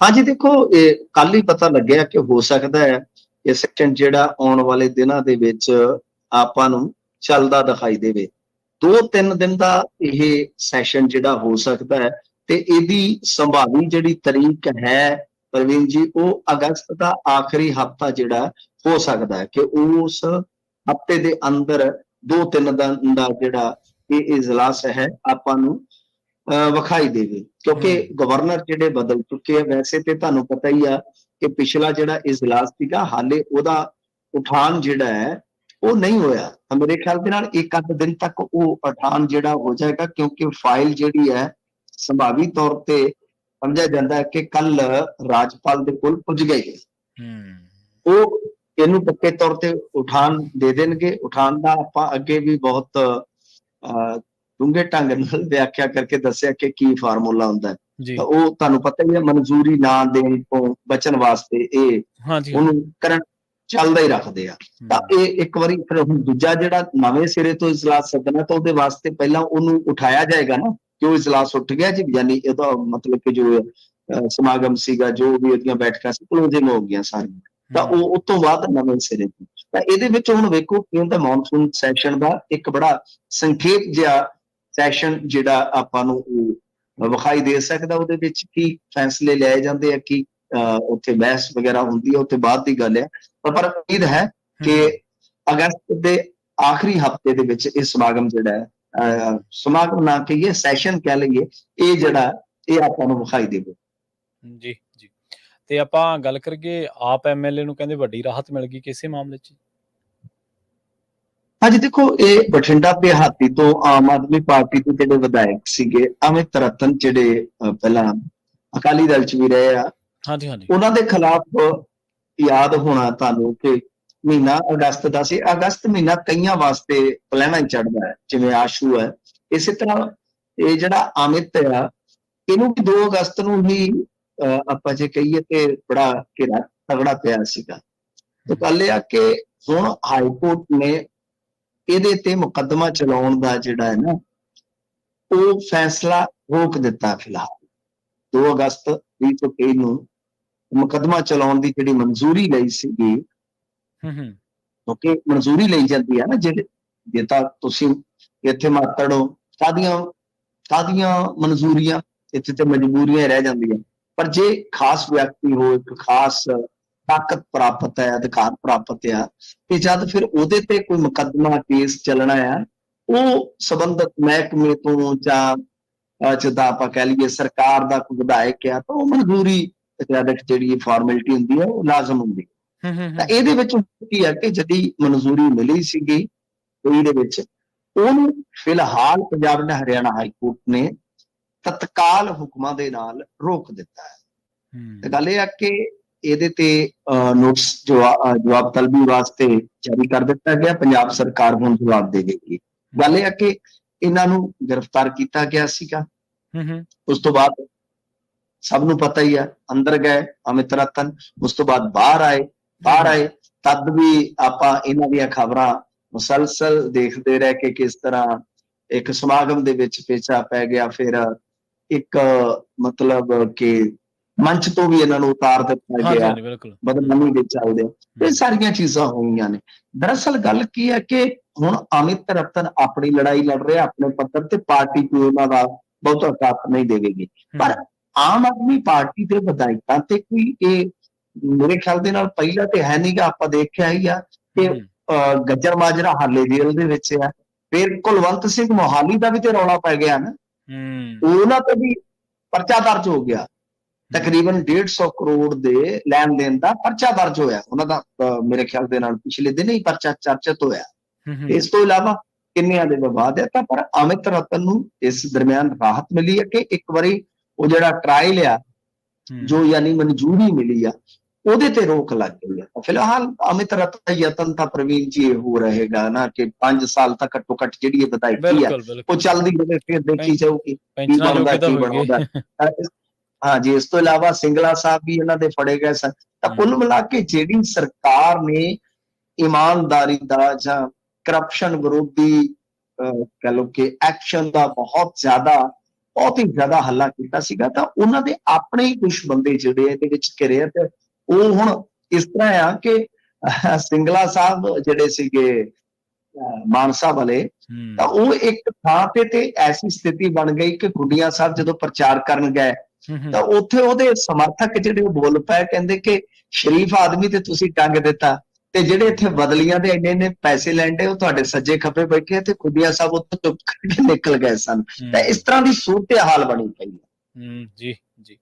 ਹਾਂਜੀ ਦੇਖੋ, ਇਹ ਕੱਲ ਹੀ ਪਤਾ ਲੱਗਿਆ ਕਿ ਹੋ ਸਕਦਾ ਹੈ ਇਹ ਸੈਸ਼ਨ ਜਿਹੜਾ ਆਉਣ ਵਾਲੇ ਦਿਨਾਂ ਦੇ ਵਿੱਚ ਆਪਾਂ ਨੂੰ ਚੱਲਦਾ ਦਿਖਾਈ ਦੇਵੇ। 2-3 ਦਿਨ ਦਾ ਇਹ ਸੈਸ਼ਨ ਜਿਹੜਾ ਹੋ ਸਕਦਾ ਹੈ, ਤੇ ਇਹਦੀ ਸੰਭਾਵੀ ਜਿਹੜੀ ਤਰੀਕ ਹੈ ਪ੍ਰਵੀਨ ਜੀ, ਉਹ ਅਗਸਤ ਦਾ ਆਖਰੀ ਹਫਤਾ ਜਿਹੜਾ ਹੋ ਸਕਦਾ ਹੈ ਕਿ ਉਸ ਹਫਤੇ ਦੇ ਅੰਦਰ 2-3 ਦਿਨ ਦਾ ਜਿਹੜਾ ਇਹ ਇਜਲਾਸ ਹੈ ਆਪਾਂ ਨੂੰ ਵਿਖਾਈ ਦੇਵੇ, ਕਿਉਂਕਿ ਗਵਰਨਰ ਜਿਹੜੇ ਬਦਲ ਚੁੱਕੇ ਆ। ਵੈਸੇ ਤੇ ਤੁਹਾਨੂੰ ਪਤਾ ਹੀ ਆ ਕਿ ਪਿਛਲਾ ਜਿਹੜਾ ਇਜਲਾਸ ਸੀਗਾ, ਹਾਲੇ ਉਹਦਾ ਉਠਾਨ ਜਿਹੜਾ ਹੈ ਉਹ ਨਹੀਂ ਹੋਇਆ। ਤਾਂ ਮੇਰੇ ਖਿਆਲ ਦੇ ਨਾਲ 1-8 ਦਿਨ ਤੱਕ ਉਹ ਉਠਾਨ ਜਿਹੜਾ ਹੋ ਜਾਏਗਾ, ਕਿਉਂਕਿ ਫਾਈਲ ਜਿਹੜੀ ਹੈ ਸੰਭਾਵੀ ਤੌਰ ਤੇ ਸਮਝਿਆ ਜਾਂਦਾ ਹੈ ਕਿ ਕੱਲ ਰਾਜਪਾਲ ਦੇ ਕੋਲ ਪੁੱਜ ਗਈ ਹੈ। ਉਹ ਇਹਨੂੰ ਪੱਕੇ ਤੌਰ ਤੇ ਉਠਾਨ ਦੇ ਦੇਣਗੇ। ਉਠਾਨ ਦਾ ਆਪਾਂ ਅੱਗੇ ਵੀ ਬਹੁਤ ਡੂੰਘੇ ਢੰਗ ਨਾਲ ਵਿਆਖਿਆ ਕਰਕੇ ਦੱਸਿਆ ਕਿ ਕੀ ਫਾਰਮੂਲਾ ਹੁੰਦਾ ਹੈ। ਤਾਂ ਉਹ ਤੁਹਾਨੂੰ ਪਤਾ ਹੀ ਹੈ, ਮਨਜ਼ੂਰੀ ਨਾ ਦੇਣ ਤੋਂ ਬਚਣ ਵਾਸਤੇ ਇਹ ਉਹਨੂੰ ਕਰਨ ਚੱਲਦਾ ਹੀ ਰੱਖਦੇ ਆ। ਤਾਂ ਇਹ ਇੱਕ ਵਾਰੀ ਫਿਰ ਹੁਣ ਦੂਜਾ ਜਿਹੜਾ ਨਵੇਂ ਸਿਰੇ ਤੋਂ ਇਜਲਾਸ ਸੱਦਣਾ, ਤਾਂ ਉਹਦੇ ਵਾਸਤੇ ਪਹਿਲਾਂ ਉਹਨੂੰ ਉਠਾਇਆ ਜਾਏਗਾ ਨਾ ਕਿ ਉਹ ਇਜਲਾਸ ਉੱਠ ਗਿਆ ਜੀ, ਯਾਨੀ ਇਹਦਾ ਮਤਲਬ ਕਿ ਜੋ ਸਮਾਗਮ ਸੀਗਾ, ਜੋ ਵੀ ਉਹਦੀਆਂ ਬੈਠਕਾਂ ਸੀ, ਕਲੋਜ਼ਿੰਗ ਹੋ ਗਈਆਂ ਸਾਰੀਆਂ। ਤਾਂ ਉਹ ਉਸ ਤੋਂ ਬਾਅਦ ਨਵੇਂ ਸਿਰੇ ਤੋਂ। ਤਾਂ ਇਹਦੇ ਵਿੱਚ ਹੁਣ ਵੇਖੋ ਕਿ ਉਹਦਾ ਮੌਨਸੂਨ ਸੈਸ਼ਨ ਦਾ ਇੱਕ ਬੜਾ ਸੰਖੇਪ ਜਿਹਾ ਸੈਸ਼ਨ ਜਿਹੜਾ ਆਪਾਂ ਨੂੰ ਵਿਖਾਈ ਦੇ ਸਕਦਾ। ਉਹਦੇ ਵਿੱਚ ਕੀ ਫੈਸਲੇ ਲਏ ਜਾਂਦੇ ਆ, ਕੀ ਉੱਥੇ ਬਹਿਸ ਵਗੈਰਾ ਹੁੰਦੀ ਹੈ, ਉੱਥੇ ਬਾਅਦ ਦੀ ਗੱਲ ਹੈ। ਪਰ ਉਮੀਦ ਹੈ ਕਿ ਅਗਸਤ ਦੇ ਆਖਰੀ ਹਫਤੇ ਦੇ ਵਿੱਚ ਇਹ ਸਮਾਗਮ ਜਿਹੜਾ ਹੈ, ਸਮਾਗਮ ਨਾ ਕਹੀਏ ਸੈਸ਼ਨ ਕਹਿ ਲਈਏ, ਇਹ ਜਿਹੜਾ ਇਹ ਆਪਾਂ ਨੂੰ ਵਿਖਾਈ ਦੇਵੇ। ਜੀ ਜੀ। ਤੇ ਆਪਾਂ ਗੱਲ ਕਰੀਏ ਆਪ ਐਮਐਲਏ ਨੂੰ ਕਹਿੰਦੇ ਵੱਡੀ ਰਾਹਤ ਮਿਲ ਗਈ ਕਿਸੇ ਮਾਮਲੇ 'ਚ? ਹਾਂਜੀ ਦੇਖੋ, ਇਹ ਬਠਿੰਡਾ ਦਿਹਾਤੀ ਤੋਂ ਆਮ ਆਦਮੀ ਪਾਰਟੀ ਦੇ ਜਿਹੜੇ ਵਿਧਾਇਕ ਸੀਗੇ, ਅਮਿਤ ਰਤਨ, ਜਿਹੜੇ ਪਹਿਲਾਂ ਅਕਾਲੀ ਦਲ 'ਚ ਵੀ ਰਹੇ ਆ, ਉਹਨਾਂ ਦੇ ਖਿਲਾਫ ਯਾਦ ਹੋਣਾ ਤੁਹਾਨੂੰ ਕਿ ਮਹੀਨਾ ਅਗਸਤ ਦਾ ਸੀ। ਅਗਸਤ ਮਹੀਨਾ ਕਈਆਂ ਵਾਸਤੇ ਪਲੈਣਾ ਹੀ ਚੜ੍ਹਦਾ ਹੈ, ਜਿਵੇਂ ਆਸ਼ੂ ਹੈ। ਇਸੇ ਤਰ੍ਹਾਂ ਇਹ ਜਿਹੜਾ ਅਮਿਤ ਆ, ਇਹਨੂੰ ਵੀ 2 ਅਗਸਤ ਨੂੰ ਹੀ ਆਪਾਂ ਜੇ ਕਹੀਏ ਤੇ ਬੜਾ ਘੇਰਾ ਤਗੜਾ ਪਿਆ ਸੀਗਾ। ਤੇ ਗੱਲ ਇਹ ਆ ਕਿ ਹੁਣ ਹਾਈ ਕੋਰਟ ਨੇ ਇਹਦੇ ਤੇ ਮੁਕੱਦਮਾ ਚਲਾਉਣ ਦਾ ਜਿਹੜਾ ਹੈ ਨਾ, ਉਹ ਫੈਸਲਾ ਰੋਕ ਦਿੱਤਾ। ਫਿਲਹਾਲ 2 ਅਗਸਤ 2023 ਨੂੰ ਮੁਕੱਦਮਾ ਚਲਾਉਣ ਦੀ ਜਿਹੜੀ ਮਨਜ਼ੂਰੀ ਲਈ ਸੀਗੀ, ਕਿਉਂਕਿ ਮਨਜ਼ੂਰੀ ਲਈ ਜਾਂਦੀ ਹੈ ਨਾ, ਜੇ ਤਾਂ ਤੁਸੀਂ ਇੱਥੇ ਮਾਤੜ ਹੋ, ਕਾਹਦੀਆਂ ਮਨਜ਼ੂਰੀਆਂ, ਇੱਥੇ ਤੇ ਮਜਬੂਰੀਆਂ ਰਹਿ ਜਾਂਦੀਆਂ। ਪਰ ਜੇ ਖਾਸ ਵਿਅਕਤੀ ਹੋ, ਇੱਕ ਖਾਸ ਤਾਕਤ ਪ੍ਰਾਪਤ ਹੈ, ਅਧਿਕਾਰ ਪ੍ਰਾਪਤ ਆ, ਤੇ ਜਦ ਫਿਰ ਉਹਦੇ ਤੇ ਕੋਈ ਮੁਕੱਦਮਾ ਕੇਸ ਚੱਲਣਾ ਆ, ਉਹ ਸੰਬੰਧਿਤ ਮਹਿਕਮੇ ਤੋਂ ਜਾਂ ਜਿੱਦਾਂ ਆਪਾਂ ਕਹਿ ਲਈਏ ਸਰਕਾਰ ਦਾ ਕੋਈ ਵਿਧਾਇਕ ਆ, ਤਾਂ ਉਹ ਮਨਜ਼ੂਰੀ ਜਿਹੜੀ ਫਾਰਮੈਲਿਟੀ ਹੁੰਦੀ ਹੈ ਉਹ ਲਾਜ਼ਮ ਹੁੰਦੀ ਹੈ। ਤਾਂ ਇਹਦੇ ਵਿੱਚ ਕੀ ਹੈ ਕਿ ਜਿਹੜੀ ਮਨਜ਼ੂਰੀ ਮਿਲੀ ਸੀਗੀ ਦੇ ਵਿੱਚ, ਉਹਨੂੰ ਫਿਲਹਾਲ ਪੰਜਾਬ ਤੇ ਹਰਿਆਣਾ ਹਾਈ ਕੋਰਟ ਨੇ ਤਤਕਾਲ ਹੁਕਮਾਂ ਦੇ ਨਾਲ ਰੋਕ ਦਿੱਤਾ ਹੈ। ਤੇ ਗੱਲ ਇਹ ਆ ਕਿ ਇਹਦੇ ਤੇ ਨੋਟਿਸ ਜਵਾਬ ਤਲਬੀ ਵਾਸਤੇ ਜਾਰੀ ਕਰ ਦਿੱਤਾ ਗਿਆ। ਪੰਜਾਬ ਸਰਕਾਰ ਹੁਣ ਜਵਾਬ ਦੇਵੇਗੀ। ਗੱਲ ਇਹ ਆ ਕਿ ਇਹਨਾਂ ਨੂੰ ਗ੍ਰਿਫਤਾਰ ਕੀਤਾ ਗਿਆ ਸੀਗਾ। ਉਸ ਤੋਂ ਬਾਅਦ ਸਭ ਨੂੰ ਪਤਾ ਹੀ ਆ, ਅੰਦਰ ਗਏ ਅਮਿਤ ਰਤਨ, ਉਸ ਤੋਂ ਬਾਅਦ ਬਾਹਰ ਆਏ। ਤਦ ਵੀ ਆਪਾਂ ਇਹਨਾਂ ਦੀਆਂ ਖਬਰਾਂ ਮੁਸਲਸਲ ਦੇਖਦੇ ਰਹਿ ਕੇ ਕਿਸ ਤਰ੍ਹਾਂ ਇੱਕ ਸਮਾਗਮ ਦੇ ਵਿੱਚ ਪੇਚਾ ਪੈ ਗਿਆ। ਫਿਰ ਇੱਕ ਮਤਲਬ ਕਿ ਮੰਚ ਤੋਂ ਵੀ ਇਹਨਾਂ ਨੂੰ ਉਤਾਰ ਦਿੱਤਾ ਹਾਂਜੀ ਗਿਆ, ਹਾਂਜੀ ਬਿਲਕੁਲ। ਬਦਨਾਮੀ ਦੇ ਚੱਲਦੇ ਇਹ ਸਾਰੀਆਂ ਚੀਜ਼ਾਂ ਹੋਈਆਂ ਨੇ। ਦਰਅਸਲ ਗੱਲ ਕੀ ਹੈ ਕਿ ਹੁਣ ਅਮਿਤ ਰਤਨ ਆਪਣੀ ਲੜਾਈ ਲੜ ਰਿਹਾ ਆਪਣੇ ਪੱਧਰ ਤੇ, ਪਾਰਟੀ ਕੋਈ ਉਹਨਾਂ ਦਾ ਬਹੁਤਾ ਸਾਥ ਨਹੀਂ ਦੇਵੇਗੀ। ਪਰ ਆਮ ਆਦਮੀ ਪਾਰਟੀ ਦੇ ਵਿਧਾਇਕਾਂ ਤੇ ਕੋਈ ਇਹ ਮੇਰੇ ਖਿਆਲ ਦੇ ਨਾਲ ਪਹਿਲਾਂ ਤੇ ਹੈ ਨਹੀਂਗਾ, ਆਪਾਂ ਦੇਖਿਆ ਹੀ ਆ ਕਿ ਗੱਜਰ ਮਾਜਰਾ ਹਾਲੇ ਜੇਲ੍ਹ ਦੇ ਵਿੱਚ ਆ। ਫਿਰ ਕੁਲਵੰਤ ਸਿੰਘ ਮੋਹਾਲੀ ਦਾ ਵੀ ਤੇ ਰੌਲਾ ਪੈ ਗਿਆ ਨਾ, ਉਹਨਾਂ ਤੇ ਵੀ ਪਰਚਾ ਦਰਜ ਹੋ ਗਿਆ, ਤਕਰੀਬਨ 150 ਕਰੋੜ ਦੇ ਲੈਣ ਦੇਣ ਦਾ ਪਰਚਾ ਦਰਜ ਹੋਇਆ ਉਹਨਾਂ ਦਾ, ਮੇਰੇ ਖਿਆਲ ਦੇ ਨਾਲ ਪਿਛਲੇ ਦਿਨ ਹੀ ਪਰਚਾ ਚਰਚਿਤ ਹੋਇਆ। ਇਸ ਤੋਂ ਇਲਾਵਾ ਕਿੰਨਿਆਂ ਦੇ ਵਿਵਾਦ ਹੈ, ਤਾਂ ਪਰ ਅਮਿਤ ਰਤਨ ਨੂੰ ਇਸ ਦਰਮਿਆਨ ਰਾਹਤ ਮਿਲੀ ਹੈ ਕਿ ਇੱਕ ਵਾਰੀ ਉਹ ਜਿਹੜਾ ਟਰਾਇਲ ਆ, ਜੋ ਯਾਨੀ ਮਨਜ਼ੂਰੀ ਮਿਲੀ ਆ, ਉਹਦੇ ਤੇ ਰੋਕ ਲੱਗ ਗਈ ਹੈ। ਫਿਲਹਾਲ ਅਮਿਤ ਰਤਨ ਦਾ ਯਤਨ ਤਾਂ ਪ੍ਰਵੀਨ ਜੀ ਇਹ ਹੋ ਰਹੇਗਾ ਨਾ ਕਿ 5 ਸਾਲ ਤੱਕ ਘੱਟੋ ਘੱਟ ਜਿਹੜੀ ਇਹ ਵਿਧਾਇਕੀ ਆ ਉਹ ਚੱਲਦੀ ਰਹੇ, ਫਿਰ ਦੇਖੀ ਜਾਊਗੀ ਕੀ ਬਣਦਾ ਕੀ ਬਣਾਉਂਦਾ। ਹਾਂਜੀ, ਇਸ ਤੋਂ ਇਲਾਵਾ ਸਿੰਗਲਾ ਸਾਹਿਬ ਵੀ ਇਹਨਾਂ ਦੇ ਫੜੇ ਗਏ ਸਨ। ਤਾਂ ਕੁੱਲ ਮਿਲਾ ਕੇ ਜਿਹੜੀ ਸਰਕਾਰ ਨੇ ਇਮਾਨਦਾਰੀ ਦਾ ਜਾਂ ਕਰਪਸ਼ਨ ਵਿਰੋਧੀ ਕਹਿ ਲਓ ਕਿ ਐਕਸ਼ਨ ਦਾ ਬਹੁਤ ਹੀ ਜ਼ਿਆਦਾ ਹੱਲਾ ਕੀਤਾ ਸੀਗਾ, ਤਾਂ ਉਹਨਾਂ ਦੇ ਆਪਣੇ ਹੀ ਕੁਝ ਬੰਦੇ ਜਿਹੜੇ ਇਹਦੇ ਵਿੱਚ ਘਿਰੇ ਆ। ਤੇ ਉਹ ਹੁਣ ਇਸ ਤਰ੍ਹਾਂ ਆ ਕਿ ਸਿੰਗਲਾ ਸਾਹਿਬ ਜਿਹੜੇ ਸੀਗੇ ਮਾਨਸਾ ਵਾਲੇ, ਤਾਂ ਉਹ ਇੱਕ ਥਾਂ ਤੇ ਐਸੀ ਸਥਿਤੀ ਬਣ ਗਈ ਕਿ ਗੁੱਡੀਆਂ ਸਾਹਿਬ ਜਦੋਂ ਪ੍ਰਚਾਰ ਕਰਨ ਗਏ ਤਾਂ ਉੱਥੇ ਉਹਦੇ ਸਮਰਥਕ ਜਿਹੜੇ ਉਹ ਬੋਲ ਪਏ, ਕਹਿੰਦੇ ਕਿ ਸ਼ਰੀਫ ਆਦਮੀ ਤੇ ਤੁਸੀਂ ਟੰਗ ਦਿੱਤਾ, ਤੇ ਜਿਹੜੇ ਇੱਥੇ ਬਦਲੀਆਂ ਦੇ ਇੰਨੇ ਪੈਸੇ ਲੈਂਦੇ ਉਹ ਤੁਹਾਡੇ ਸੱਜੇ ਖੱਬੇ ਬੈਠੇ, ਤੇ ਗੁੱਡੀਆਂ ਸਾਹਿਬ ਉੱਥੇ ਚੁੱਪ ਕਰਕੇ ਨਿਕਲ ਗਏ ਸਨ। ਤਾਂ ਇਸ ਤਰ੍ਹਾਂ ਦੀ ਸੂਰਤ ਹਾਲ ਬਣੀ ਪਈ ਹੈ। ਜੀ ਜੀ।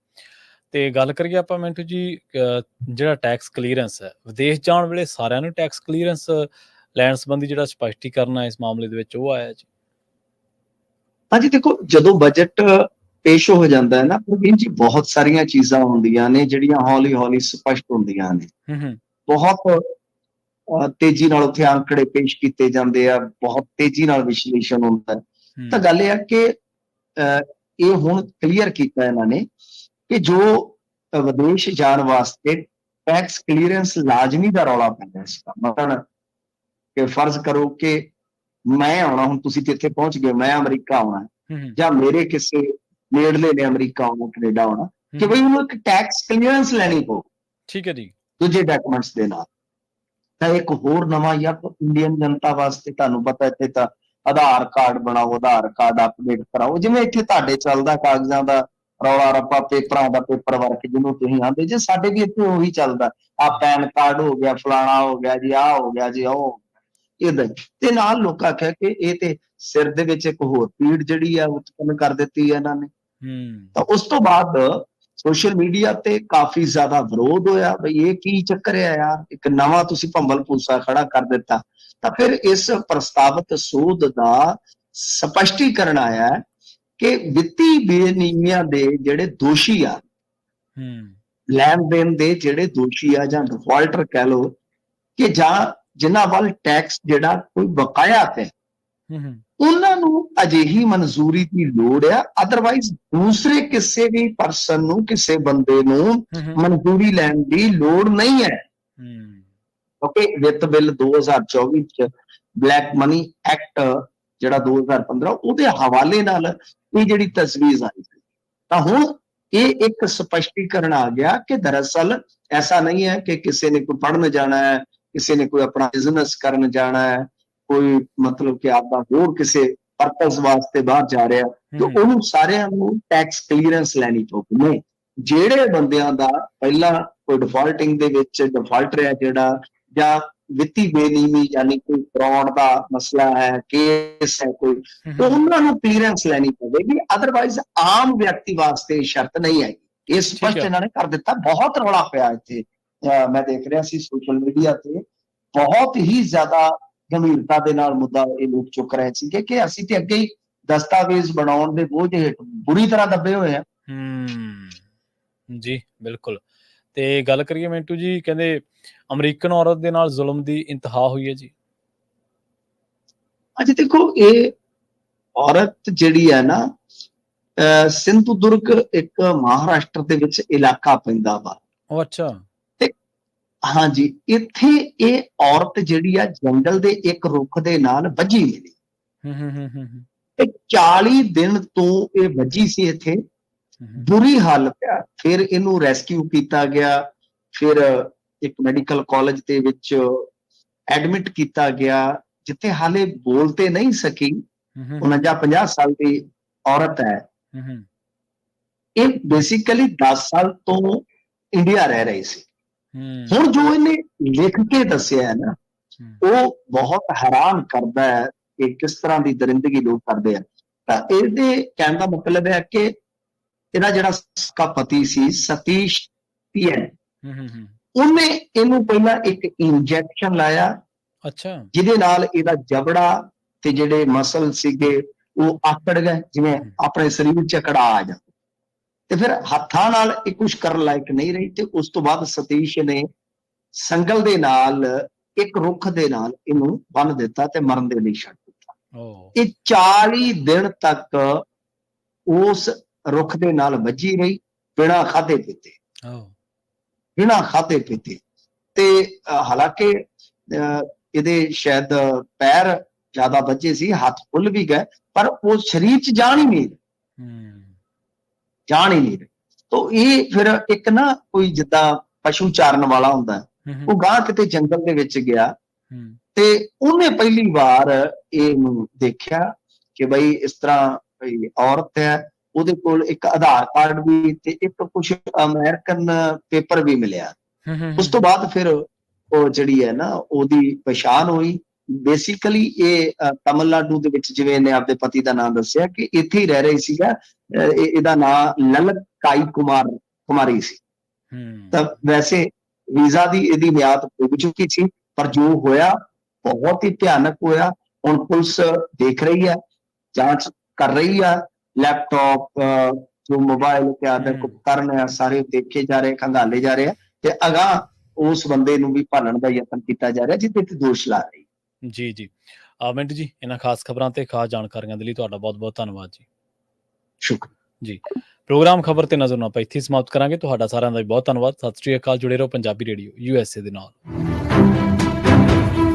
ਤੇ ਗੱਲ ਕਰੀਏ ਆਪਾਂ ਮਿੰਟੂ ਜੀ, ਜਿਹੜਾ ਟੈਕਸ ਕਲੀਅਰੈਂਸ ਹੈ, ਵਿਦੇਸ਼ ਜਾਣ ਵੇਲੇ ਸਾਰਿਆਂ ਨੂੰ ਟੈਕਸ ਕਲੀਅਰੈਂਸ ਲੈਣ ਸੰਬੰਧੀ ਜਿਹੜਾ ਸਪਸ਼ਟੀਕਰਨ ਹੈ ਇਸ ਮਾਮਲੇ ਦੇ ਵਿੱਚ ਉਹ ਆਇਆ ਜੀ? ਹਾਂਜੀ, ਦੇਖੋ ਜਦੋਂ ਬਜਟ ਪੇਸ਼ ਹੋ ਜਾਂਦਾ ਹੈ ਨਾ ਪ੍ਰਵੀਨ ਜੀ, ਬਹੁਤ ਸਾਰੀਆਂ ਚੀਜ਼ਾਂ ਹੁੰਦੀਆਂ ਨੇ ਜਿਹੜੀਆਂ ਹੌਲੀ ਹੌਲੀ ਸਪਸ਼ਟ ਹੁੰਦੀਆਂ ਨੇ। ਬਹੁਤ ਤੇਜ਼ੀ ਨਾਲ ਉੱਥੇ ਅੰਕੜੇ ਪੇਸ਼ ਕੀਤੇ ਜਾਂਦੇ ਆ, ਬਹੁਤ ਤੇਜ਼ੀ ਨਾਲ ਵਿਸ਼ਲੇਸ਼ਣ ਹੁੰਦਾ। ਤਾਂ ਗੱਲ ਇਹ ਆ ਕਿ ਇਹ ਹੁਣ ਕਲੀਅਰ ਕੀਤਾ ਇਹਨਾਂ ਨੇ ਕਿ ਜੋ ਵਿਦੇਸ਼ ਜਾਣ ਵਾਸਤੇ ਟੈਕਸ ਕਲੀਅਰੈਂਸ ਲਾਜ਼ਮੀ ਦਾ ਰੌਲਾ ਪੈਂਦਾ ਸੀਗਾ। ਮਤਲਬ ਕਿ ਫਰਜ਼ ਕਰੋ ਕਿ ਮੈਂ ਆਉਣਾ, ਹੁਣ ਤੁਸੀਂ ਇੱਥੇ ਪਹੁੰਚ ਗਏ, ਮੈਂ ਅਮਰੀਕਾ ਆਉਣਾ, ਜਾਂ ਮੇਰੇ ਕਿਸੇ ਨੇੜਲੇ ਨੇ ਅਮਰੀਕਾ ਆਉਣਾ, ਕੈਨੇਡਾ ਆਉਣਾ, ਕਿ ਬਈ ਉਹਨੂੰ ਇੱਕ ਟੈਕਸ ਕਲੀਅਰੈਂਸ ਲੈਣੀ ਪਊ, ਠੀਕ ਹੈ ਜੀ, ਦੂਜੇ ਡਾਕੂਮੈਂਟਸ ਦੇ ਨਾਲ। ਤਾਂ ਇੱਕ ਹੋਰ ਨਵਾਂ ਯਾਰ ਇੰਡੀਅਨ ਜਨਤਾ ਵਾਸਤੇ ਤੁਹਾਨੂੰ ਪਤਾ ਇੱਥੇ ਤਾਂ ਆਧਾਰ ਕਾਰਡ ਬਣਾਓ, ਆਧਾਰ ਕਾਰਡ ਅਪਡੇਟ ਕਰਾਓ, ਜਿਵੇਂ ਇੱਥੇ ਤੁਹਾਡੇ ਚੱਲਦਾ ਕਾਗਜ਼ਾਂ ਦਾ ਰੌਲਾ ਰੱਪਾ, ਪੇਪਰਾਂ ਦਾ ਪੇਪਰ ਵਰਕ ਜਿਹਨੂੰ ਤੁਸੀਂ ਆਂਦੇ ਜੇ, ਸਾਡੇ ਵੀ ਇੱਥੇ ਉਹੀ ਚੱਲਦਾ। ਆ ਪੈਨ ਕਾਰਡ ਹੋ ਗਿਆ, ਫਲਾਣਾ ਹੋ ਗਿਆ ਜੀ, ਆਹ ਹੋ ਗਿਆ ਜੀ, ਉਹ ਇਹਦਾ। ਤੇ ਨਾਲ ਲੋਕਾਂ ਆਖਿਆ ਕਿ ਇਹ ਤੇ ਸਿਰ ਦੇ ਵਿੱਚ ਇੱਕ ਹੋਰ ਪੀੜ ਜਿਹੜੀ ਆ ਉਤਪੰਨ ਕਰ ਦਿੱਤੀ ਹੈ ਇਹਨਾਂ ਨੇ। ਤਾਂ ਉਸ ਤੋਂ ਬਾਅਦ ਸੋਸ਼ਲ ਮੀਡੀਆ ਤੇ ਕਾਫੀ ਜ਼ਿਆਦਾ ਵਿਰੋਧ ਹੋਇਆ, ਬਈ ਇਹ ਕੀ ਚੱਕਰ ਹੈ ਯਾਰ, ਇੱਕ ਨਵਾਂ ਤੁਸੀਂ ਭੰਬਲ ਭੂਸਾ ਖੜਾ ਕਰ ਦਿੱਤਾ। ਤਾਂ ਫਿਰ ਇਸ ਪ੍ਰਸਤਾਵਿਤ ਸੋਧ ਦਾ ਸਪਸ਼ਟੀਕਰਨ ਆਇਆ ਕਿ ਵਿੱਤੀ ਬੇਨੀਮੀਆਂ ਦੇ ਜਿਹੜੇ ਦੋਸ਼ੀ ਆ, ਲੈਣ ਦੇਣ ਦੇ ਜਿਹੜੇ ਦੋਸ਼ੀ ਆ ਜਾਂ ਡਿਫਾਲਟਰ ਕਹਿ ਲਓ, ਕਿ ਜਾਂ ਜਿਨ੍ਹਾਂ ਵੱਲ ਟੈਕਸ ਜਿਹੜਾ ਕੋਈ ਬਕਾਇਆ ਹੈ, ਉਹਨਾਂ ਨੂੰ ਅਜਿਹੀ ਮਨਜ਼ੂਰੀ ਦੀ ਲੋੜ ਆ, ਅਦਰਵਾਈਜ਼ ਦੂਸਰੇ ਕਿਸੇ ਵੀ ਪਰਸਨ ਨੂੰ, ਕਿਸੇ ਬੰਦੇ ਨੂੰ ਮਨਜ਼ੂਰੀ ਲੈਣ ਦੀ ਲੋੜ ਨਹੀਂ ਹੈ। ਕਿਉਂਕਿ ਵਿੱਤ ਬਿੱਲ 2024 ਚ ਬਲੈਕ ਮਨੀ ਐਕਟ ਜਿਹੜਾ 2015 ਉਹਦੇ ਹਵਾਲੇ ਨਾਲ ਇਹ ਜਿਹੜੀ ਤਜਵੀਜ਼ ਆਈ ਸੀ। ਤਾਂ ਹੁਣ ਇਹ ਇੱਕ ਸਪਸ਼ਟੀਕਰਨ ਆ ਗਿਆ ਕਿ ਦਰਅਸਲ ਐਸਾ ਨਹੀਂ ਹੈ ਕਿ ਕਿਸੇ ਨੇ ਕੋਈ ਪੜ੍ਹਨ ਜਾਣਾ ਹੈ, ਕਿਸੇ ਨੇ ਕੋਈ ਆਪਣਾ ਬਿਜ਼ਨਸ ਕਰਨ ਜਾਣਾ ਹੈ, ਕੋਈ ਮਤਲਬ ਕਿ ਆਪਦਾ ਹੋਰ ਕਿਸੇ ਪਰਪਸ ਵਾਸਤੇ ਬਾਹਰ ਜਾ ਰਿਹਾ, ਤੇ ਉਹਨੂੰ ਸਾਰਿਆਂ ਨੂੰ ਟੈਕਸ ਕਲੀਅਰੈਂਸ ਲੈਣੀ ਪਊਗੀ। ਨਹੀਂ, ਜਿਹੜੇ ਬੰਦਿਆਂ ਦਾ ਪਹਿਲਾਂ ਕੋਈ ਡਿਫਾਲਟਿੰਗ ਦੇ ਵਿੱਚ ਡਿਫਾਲਟਰ ਹੈ ਜਿਹੜਾ, ਜਾਂ ਵਿੱਤੀ ਬੇਨੀਮੀ ਯਾਨੀ ਕੋਈ ਫਰਾਡ ਦਾ ਮਸਲਾ ਹੈ, ਕੇਸ ਹੈ ਕੋਈ, ਤਾਂ ਉਹਨਾਂ ਨੂੰ ਕਲੀਅਰੈਂਸ ਲੈਣੀ ਪਵੇਗੀ, ਅਦਰਵਾਈਜ਼ ਆਮ ਵਿਅਕਤੀ ਵਾਸਤੇ ਸ਼ਰਤ ਨਹੀਂ ਆਈ। ਇਹ ਸਪਸ਼ਟ ਇਹਨਾਂ ਨੇ ਕਰ ਦਿੱਤਾ। ਬਹੁਤ ਰੌਲਾ ਪਿਆ ਇੱਥੇ, ਮੈਂ ਦੇਖ ਰਿਹਾ ਸੀ ਸੋਸ਼ਲ ਮੀਡੀਆ ਤੇ, ਬਹੁਤ ਹੀ ਜ਼ਿਆਦਾ ਗੰਭੀਰਤਾ ਦੇ ਨਾਲ ਮੁੱਦਾ ਇਹ ਲੋਕ ਚੁੱਕ ਰਹੇ ਸੀਗੇ ਕਿ ਅਸੀਂ ਤੇ ਅੱਗੇ ਹੀ ਦਸਤਾਵੇਜ਼ ਬਣਾਉਣ ਦੇ ਬੋਝ ਹੇਠ ਬੁਰੀ ਤਰ੍ਹਾਂ ਦੱਬੇ ਹੋਏ ਆ। ਜੀ ਬਿਲਕੁਲ। ਤੇ ਗੱਲ ਕਰੀਏ ਮਿੰਟੂ ਜੀ, ਕਹਿੰਦੇ ਅਮਰੀਕਨ ਔਰਤ ਦੇ ਨਾਲ ਜ਼ੁਲਮ ਦੀ ਇੰਤਹਾ ਹੋਈ ਹੈ ਜੀ। ਅੱਜ ਦੇਖੋ, ਇਹ ਔਰਤ ਜਿਹੜੀ ਹੈ ਨਾ, ਸਿੰਧੂਦੁਰਗ ਇੱਕ ਮਹਾਰਾਸ਼ਟਰ ਦੇ ਵਿੱਚ ਇਲਾਕਾ ਪੈਂਦਾ ਵਾ। ਉਹ ਅੱਛਾ। ਤੇ ਹਾਂਜੀ, ਇੱਥੇ ਇਹ ਔਰਤ ਜਿਹੜੀ ਆ ਜੰਗਲ ਦੇ ਇੱਕ ਰੁੱਖ ਦੇ ਨਾਲ ਵੱਜੀ ਮਿਲੀ। ਤੇ 40 ਦਿਨ ਤੋਂ ਇਹ ਵੱਜੀ ਸੀ ਇੱਥੇ, ਬੁਰੀ ਹਾਲਤ ਆ। ਫਿਰ ਇਹਨੂੰ ਰੈਸਕਿਊ ਕੀਤਾ ਗਿਆ, ਫਿਰ ਇੱਕ ਮੈਡੀਕਲ ਕਾਲਜ ਦੇ ਵਿੱਚ ਐਡਮਿਟ ਕੀਤਾ ਗਿਆ, ਜਿੱਥੇ ਹਾਲੇ ਬੋਲ ਤੇ ਨਹੀਂ ਸਕੀ। 49-50 ਸਾਲ ਦੀ ਔਰਤ ਹੈ। ਇਹ ਬੇਸਿਕਲੀ 10 ਸਾਲ ਤੋਂ ਇੰਡੀਆ ਰਹਿ ਰਹੀ ਸੀ। ਹੁਣ ਜੋ ਇਹਨੇ ਲਿਖ ਕੇ ਦੱਸਿਆ ਹੈ ਨਾ, ਉਹ ਬਹੁਤ ਹੈਰਾਨ ਕਰਦਾ ਹੈ ਕਿ ਕਿਸ ਤਰ੍ਹਾਂ ਦੀ ਦਰਿੰਦਗੀ ਲੋਕ ਕਰਦੇ ਆ। ਤਾਂ ਇਹਦੇ ਕਹਿਣ ਦਾ ਮਤਲਬ ਹੈ ਕਿ ਇਹਦਾ ਜਿਹੜਾ ਸਾਬਕਾ ਪਤੀ ਸੀ ਸਤੀਸ਼ ਪੀਐਨ, ਉਹਨੇ ਇਹਨੂੰ ਪਹਿਲਾਂ ਇੱਕ ਇੰਜੈਕਸ਼ਨ ਲਾਇਆ, ਅੱਛਾ, ਜਿਹਦੇ ਨਾਲ ਇਹਦਾ ਜਬੜਾ ਤੇ ਜਿਹੜੇ ਮਸਲ ਸੀਗੇ ਉਹ ਆਕੜ ਗਏ, ਜਿਵੇਂ ਆਪਣੇ ਸਰੀਰ 'ਚ ਕੜਾ ਆ ਜਾਂਦਾ। ਤੇ ਫਿਰ ਹੱਥਾਂ ਨਾਲ ਇਹ ਕੁਝ ਕਰਨ ਲਾਇਕ ਨਹੀਂ ਰਹੀ। ਤੇ ਉਸ ਤੋਂ ਬਾਅਦ ਸਤੀਸ਼ ਨੇ ਸੰਗਲ ਦੇ ਨਾਲ, ਇੱਕ ਰੁੱਖ ਦੇ ਨਾਲ ਇਹਨੂੰ ਬੰਨ੍ਹ ਦਿੱਤਾ ਤੇ ਮਰਨ ਦੇ ਲਈ ਛੱਡ ਦਿੱਤਾ। ਇਹ 40 ਦਿਨ ਤੱਕ ਉਸ ਰੁੱਖ ਦੇ ਨਾਲ ਵੱਜੀ ਰਹੀ, ਬਿਨਾਂ ਖਾਧੇ ਪੀਤੇ, ਬਿਨਾਂ ਖਾਧੇ ਪੀਤੇ। ਤੇ ਹਾਲਾਂਕਿ ਇਹਦੇ ਸ਼ਾਇਦ ਪੈਰ ਜ਼ਿਆਦਾ ਵੱਜੇ ਸੀ, ਹੱਥ ਫੁੱਲ ਵੀ ਗਏ, ਪਰ ਉਹ ਸਰੀਰ 'ਚ ਜਾਨ ਹੀ ਨਹੀਂ ਰਹੀ। ਤੋ ਇਹ ਫਿਰ ਇੱਕ ਨਾ ਕੋਈ ਜਿੱਦਾਂ ਪਸ਼ੂ ਚਾਰਨ ਵਾਲਾ ਹੁੰਦਾ, ਉਹ ਗਾਂ ਕਿਤੇ ਜੰਗਲ ਦੇ ਵਿੱਚ ਗਿਆ ਤੇ ਉਹਨੇ ਪਹਿਲੀ ਵਾਰ ਇਹਨੂੰ ਦੇਖਿਆ ਕਿ ਬਈ ਇਸ ਤਰ੍ਹਾਂ ਔਰਤ ਹੈ, ਉਹਦੇ ਕੋਲ ਇੱਕ ਆਧਾਰ ਕਾਰਡ ਵੀ ਤੇ ਇੱਕ ਕੁਝ ਅਮਰੀਕਨ ਪੇਪਰ ਵੀ ਮਿਲਿਆ। ਉਸ ਤੋਂ ਬਾਅਦ ਫਿਰ ਉਹ ਜਿਹੜੀ ਹੈ ਨਾ ਉਹਦੀ ਪਛਾਣ ਹੋਈ। ਬੇਸਿਕਲੀ ਇਹ ਤਮਿਲਨਾਡੂ ਦੇ ਵਿੱਚ, ਜਿਵੇਂ ਇਹਨੇ ਆਪਦੇ ਪਤੀ ਦਾ ਨਾਮ ਦੱਸਿਆ, ਕਿ ਇੱਥੇ ਹੀ ਰਹਿ ਰਹੀ ਸੀਗਾ। ਇਹਦਾ ਨਾਮ ਲਲਕਾਈ ਕੁਮਾਰੀ ਸੀ। ਤਾਂ ਵੈਸੇ ਵੀਜ਼ਾ ਦੀ ਇਹਦੀ ਮਿਆਦ ਪੁੱਗ ਚੁੱਕੀ ਸੀ, ਪਰ ਜੋ ਹੋਇਆ ਬਹੁਤ ਹੀ ਭਿਆਨਕ ਹੋਇਆ। ਹੁਣ ਪੁਲਿਸ ਦੇਖ ਰਹੀ ਹੈ, ਜਾਂਚ ਕਰ ਰਹੀ ਆ। ਲੈਪਟਾਪ, ਜੋ ਮੋਬਾਈਲ ਤੇ ਆਦਿਕ ਉਪਕਰਨ ਆ, ਸਾਰੇ ਦੇਖੇ ਜਾ ਰਹੇ, ਖੰਗਾਲੇ ਜਾ ਰਹੇ ਆ ਤੇ ਅਗਾਂਹ ਉਸ ਬੰਦੇ ਨੂੰ ਵੀ ਭਾਲਣ ਦਾ ਯਤਨ ਕੀਤਾ ਜਾ ਰਿਹਾ ਜਿਹਦੇ ਤੇ ਦੋਸ਼ ਲਾ ਰਹੀ। ਜੀ ਮਿੰਟੂ ਜੀ, ਇਹਨਾਂ ਖਾਸ ਖਬਰਾਂ ਤੇ ਖਾਸ ਜਾਣਕਾਰੀਆਂ ਦੇ ਲਈ ਤੁਹਾਡਾ ਬਹੁਤ-ਬਹੁਤ ਧੰਨਵਾਦ ਜੀ। ਸ਼ੁਕਰੀਆ ਜੀ। ਪ੍ਰੋਗਰਾਮ ਖਬਰ ਤੇ ਨਜ਼ਰ ਨੂੰ ਆਪਾਂ ਇੱਥੇ ਸਮਾਪਤ ਕਰਾਂਗੇ। ਤੁਹਾਡਾ ਸਾਰਿਆਂ ਦਾ ਬਹੁਤ ਧੰਨਵਾਦ। ਸਤਿ ਸ਼੍ਰੀ ਅਕਾਲ। ਜੁੜੇ ਰਹੋ ਪੰਜਾਬੀ ਰੇਡੀਓ USA ਦੇ ਨਾਲ।